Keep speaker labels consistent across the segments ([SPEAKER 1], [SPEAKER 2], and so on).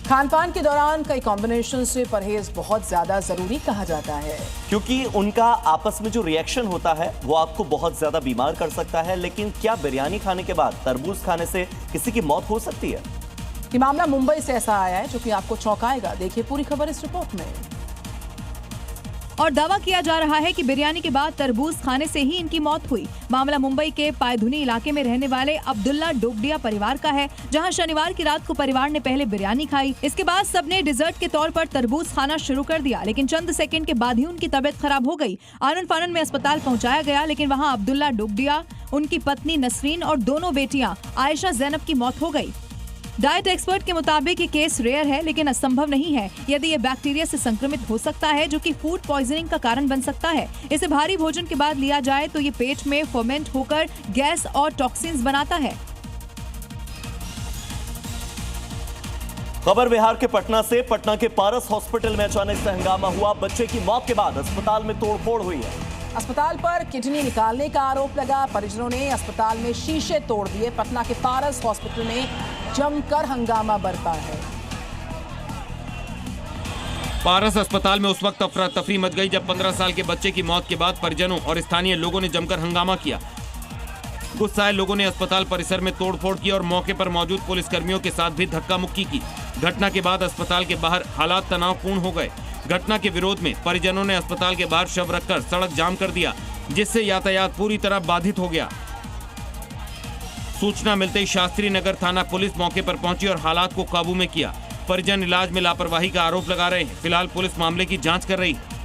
[SPEAKER 1] खान पान के दौरान कई कॉम्बिनेशन से परहेज बहुत ज्यादा जरूरी कहा जाता है,
[SPEAKER 2] क्योंकि उनका आपस में जो रिएक्शन होता है वो आपको बहुत ज्यादा बीमार कर सकता है। लेकिन क्या बिरयानी खाने के बाद तरबूज खाने से किसी की मौत हो सकती है?
[SPEAKER 1] ये मामला मुंबई से ऐसा आया है जो कि आपको चौंकाएगा। देखिए पूरी खबर इस रिपोर्ट में।
[SPEAKER 3] और दावा किया जा रहा है कि बिरयानी के बाद तरबूज खाने से ही इनकी मौत हुई। मामला मुंबई के पायधुनी इलाके में रहने वाले अब्दुल्ला डोगडिया परिवार का है, जहां शनिवार की रात को परिवार ने पहले बिरयानी खाई। इसके बाद सबने डिजर्ट के तौर पर तरबूज खाना शुरू कर दिया, लेकिन चंद सेकंड के बाद ही उनकी तबीयत खराब हो गई। आनन फानन में अस्पताल पहुंचाया गया, लेकिन वहां अब्दुल्ला डोगडिया, उनकी पत्नी नसरीन और दोनों बेटियां आयशा जैनब की मौत हो गई। डाइट एक्सपर्ट के मुताबिक ये केस रेयर है, लेकिन असंभव नहीं है। यदि ये बैक्टीरिया से संक्रमित हो सकता है, जो कि फूड पॉइजनिंग का कारण बन सकता है। इसे भारी भोजन के बाद लिया जाए तो ये पेट में फर्मेंट होकर गैस और टॉक्सिन्स बनाता है।
[SPEAKER 2] खबर बिहार के पटना से। पटना के पारस हॉस्पिटल में अचानक से हंगामा हुआ। बच्चे की मौत के बाद अस्पताल में तोड़फोड़ हुई है।
[SPEAKER 1] अस्पताल पर किडनी निकालने का आरोप लगा। परिजनों ने अस्पताल में शीशे तोड़ दिए। पटना के पारस हॉस्पिटल में जमकर हंगामा बरपा है।
[SPEAKER 4] पारस अस्पताल में उस वक्त अफरा तफरी मच गई जब 15 साल के बच्चे की मौत के बाद परिजनों और स्थानीय लोगों ने जमकर हंगामा किया। गुस्साए लोगों ने अस्पताल परिसर में तोड़फोड़ की और मौके पर मौजूद पुलिसकर्मियों के साथ भी धक्का मुक्की की। घटना के बाद अस्पताल के बाहर हालात तनावपूर्ण हो गए। घटना के विरोध में परिजनों ने अस्पताल के बाहर शव रखकर सड़क जाम कर दिया, जिससे यातायात पूरी तरह बाधित हो गया। सूचना मिलते ही शास्त्री नगर थाना पुलिस मौके पर पहुंची और हालात को काबू में किया। परिजन इलाज में लापरवाही का आरोप लगा रहे हैं। फिलहाल पुलिस मामले की जांच कर रही है।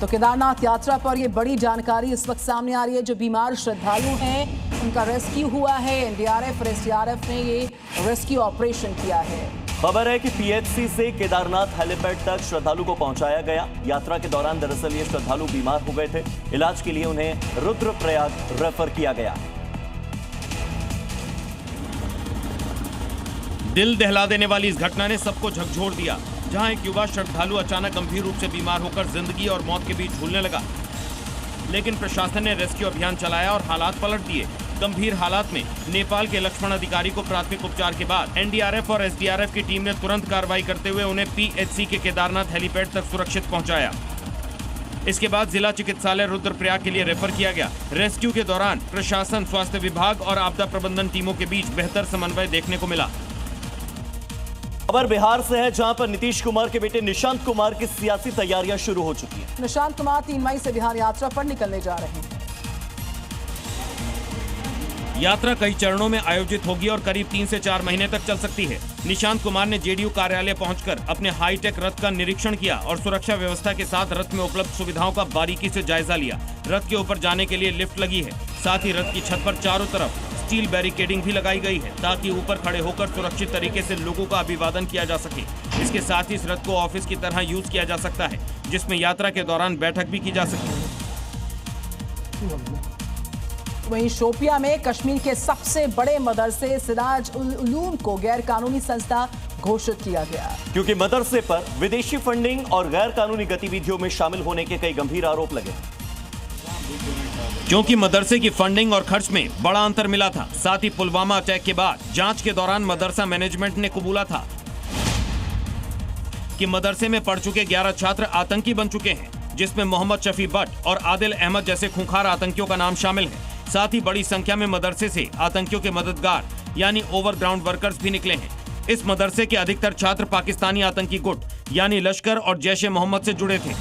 [SPEAKER 1] तो केदारनाथ यात्रा पर ये बड़ी जानकारी इस वक्त सामने आ रही है। जो बीमार श्रद्धालु हैं उनका रेस्क्यू हुआ है। एनडीआरएफ और एसडीआरएफ ने ये रेस्क्यू ऑपरेशन किया है।
[SPEAKER 2] खबर है कि पीएचसी से केदारनाथ हेलीपैड तक श्रद्धालु को पहुंचाया गया। यात्रा के दौरान दरअसल ये श्रद्धालु बीमार हो गए थे। इलाज के लिए उन्हें रुद्रप्रयाग रेफर किया गया।
[SPEAKER 4] दिल दहला देने वाली इस घटना ने सबको झकझोर दिया, जहां एक युवा श्रद्धालु अचानक गंभीर रूप से बीमार होकर जिंदगी और मौत के बीच झूलने लगा। लेकिन प्रशासन ने रेस्क्यू अभियान चलाया और हालात पलट दिए। गंभीर हालात में नेपाल के लक्ष्मण अधिकारी को प्राथमिक उपचार के बाद एनडीआरएफ और एसडीआरएफ की टीम ने तुरंत कार्रवाई करते हुए उन्हें पीएचसी के केदारनाथ हेलीपैड तक सुरक्षित पहुंचाया। इसके बाद जिला चिकित्सालय रुद्रप्रयाग के लिए रेफर किया गया। रेस्क्यू के दौरान प्रशासन, स्वास्थ्य विभाग और आपदा प्रबंधन टीमों के बीच बेहतर समन्वय देखने को मिला।
[SPEAKER 2] खबर बिहार से है, जहां पर नीतीश कुमार के बेटे निशांत कुमार की सियासी तैयारियां शुरू हो चुकी हैं।
[SPEAKER 1] निशांत कुमार 3 मई से बिहार यात्रा पर निकलने जा रहे हैं।
[SPEAKER 4] यात्रा कई चरणों में आयोजित होगी और करीब 3 से 4 महीने तक चल सकती है। निशांत कुमार ने जेडीयू कार्यालय पहुंचकर अपने हाईटेक रथ का निरीक्षण किया और सुरक्षा व्यवस्था के साथ रथ में उपलब्ध सुविधाओं का बारीकी से जायजा लिया। रथ के ऊपर जाने के लिए लिफ्ट लगी है। साथ ही रथ की छत पर चारों तरफ स्टील बैरिकेडिंग भी लगाई गई है, ताकि ऊपर खड़े होकर सुरक्षित तरीके से लोगों का अभिवादन किया जा सके। इसके साथ ही इस रथ को ऑफिस की तरह यूज किया जा सकता है, जिसमें यात्रा के दौरान बैठक भी की जा सके।
[SPEAKER 1] वहीं शोपिया में कश्मीर के सबसे बड़े मदरसे सिराज उल उलूम को गैर कानूनी संस्था घोषित किया गया,
[SPEAKER 2] क्योंकि मदरसे पर विदेशी फंडिंग और गैर कानूनी गतिविधियों में शामिल होने के कई गंभीर आरोप लगे।
[SPEAKER 4] क्योंकि मदरसे की फंडिंग और खर्च में बड़ा अंतर मिला था। साथ ही पुलवामा अटैक के बाद जांच के दौरान मदरसा मैनेजमेंट ने कबूला था कि मदरसे में पढ़ चुके 11 छात्र आतंकी बन चुके हैं, जिसमें मोहम्मद शफी भट्ट और आदिल अहमद जैसे खूंखार आतंकियों का नाम शामिल है। साथ ही बड़ी संख्या में मदरसे से आतंकियों के मददगार यानी ओवरग्राउंड वर्कर्स भी निकले हैं। इस मदरसे के अधिकतर छात्र पाकिस्तानी आतंकी गुट यानी लश्कर और जैश ए मोहम्मद से जुड़े थे,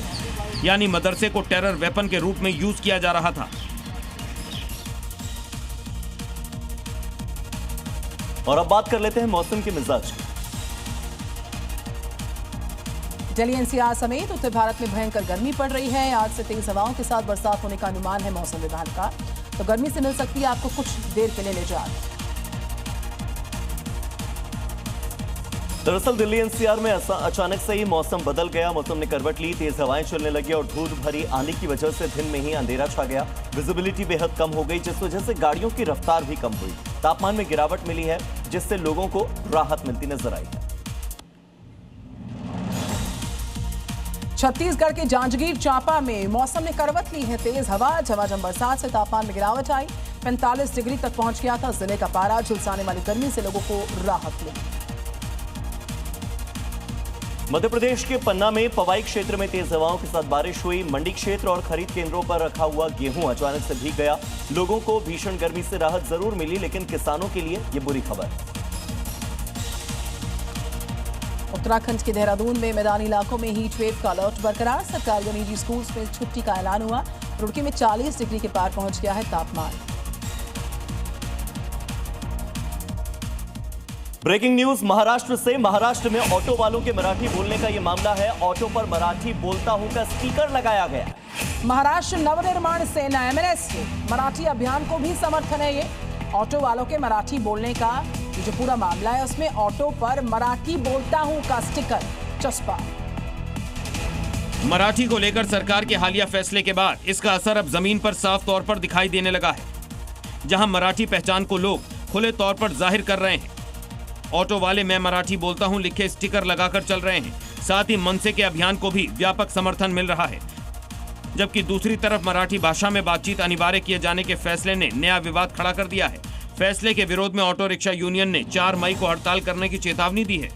[SPEAKER 4] यानी मदरसे को टेरर वेपन के रूप में यूज किया जा रहा था।
[SPEAKER 2] और अब बात कर लेते हैं मौसम के मिजाज की।
[SPEAKER 1] दिल्ली एनसीआर समेत उत्तर भारत में भयंकर गर्मी पड़ रही है। आज से तेज हवाओं के साथ बरसात होने का अनुमान है मौसम विभाग का। तो गर्मी से मिल सकती है आपको कुछ देर के लिए निजात।
[SPEAKER 2] दरअसल दिल्ली एनसीआर में अचानक से ही मौसम बदल गया। मौसम ने करवट ली, तेज हवाएं चलने लगी और धूल भरी आंधी की वजह से दिन में ही अंधेरा छा गया। विजिबिलिटी बेहद कम हो गई, जिस वजह से गाड़ियों की रफ्तार भी कम हुई। तापमान में गिरावट मिली है, जिससे लोगों को राहत मिलती नजर आई है।
[SPEAKER 1] छत्तीसगढ़ के जांजगीर चांपा में मौसम ने करवट ली है। तेज हवा झमाझम बरसात से तापमान में गिरावट आई। 45 डिग्री तक पहुंच गया था जिले का पारा। झुलसाने वाली गर्मी से लोगों को राहत मिली।
[SPEAKER 2] मध्य प्रदेश के पन्ना में पवाई क्षेत्र में तेज हवाओं के साथ बारिश हुई। मंडी क्षेत्र और खरीद केंद्रों पर रखा हुआ गेहूं अचानक से भीग गया। लोगों को भीषण गर्मी से राहत जरूर मिली, लेकिन किसानों के लिए ये बुरी खबर।
[SPEAKER 1] उत्तराखंड के देहरादून में मैदानी इलाकों में हीट वेव का अलर्ट बरकरार। सरकारी और निजी स्कूल्स में छुट्टी का ऐलान हुआ। रुड़की में 40 डिग्री के पार पहुंच गया है तापमान।
[SPEAKER 2] ब्रेकिंग न्यूज महाराष्ट्र से। महाराष्ट्र में ऑटो वालों के मराठी बोलने का यह मामला है। ऑटो पर मराठी बोलता हूं का स्टिकर लगाया गया।
[SPEAKER 1] महाराष्ट्र नवनिर्माण सेना एमएनएस के मराठी अभियान को भी समर्थन है। ये ऑटो वालों के मराठी बोलने का जो पूरा मामला है उसमें ऑटो पर मराठी बोलता हूं का स्टिकर चस्पा।
[SPEAKER 4] मराठी को लेकर सरकार के हालिया फैसले के बाद इसका असर अब जमीन पर साफ तौर पर दिखाई देने लगा है, जहां मराठी पहचान को लोग खुले तौर पर जाहिर कर रहे हैं। ऑटो वाले मैं मराठी बोलता हूं लिखे स्टिकर लगाकर चल रहे हैं। साथ ही मनसे के अभियान को भी व्यापक समर्थन मिल रहा है, जबकि दूसरी तरफ मराठी भाषा में बातचीत अनिवार्य किए जाने के फैसले ने नया विवाद खड़ा कर दिया है। फैसले के विरोध में ऑटो रिक्शा यूनियन ने 4 मई को हड़ताल करने की चेतावनी दी है।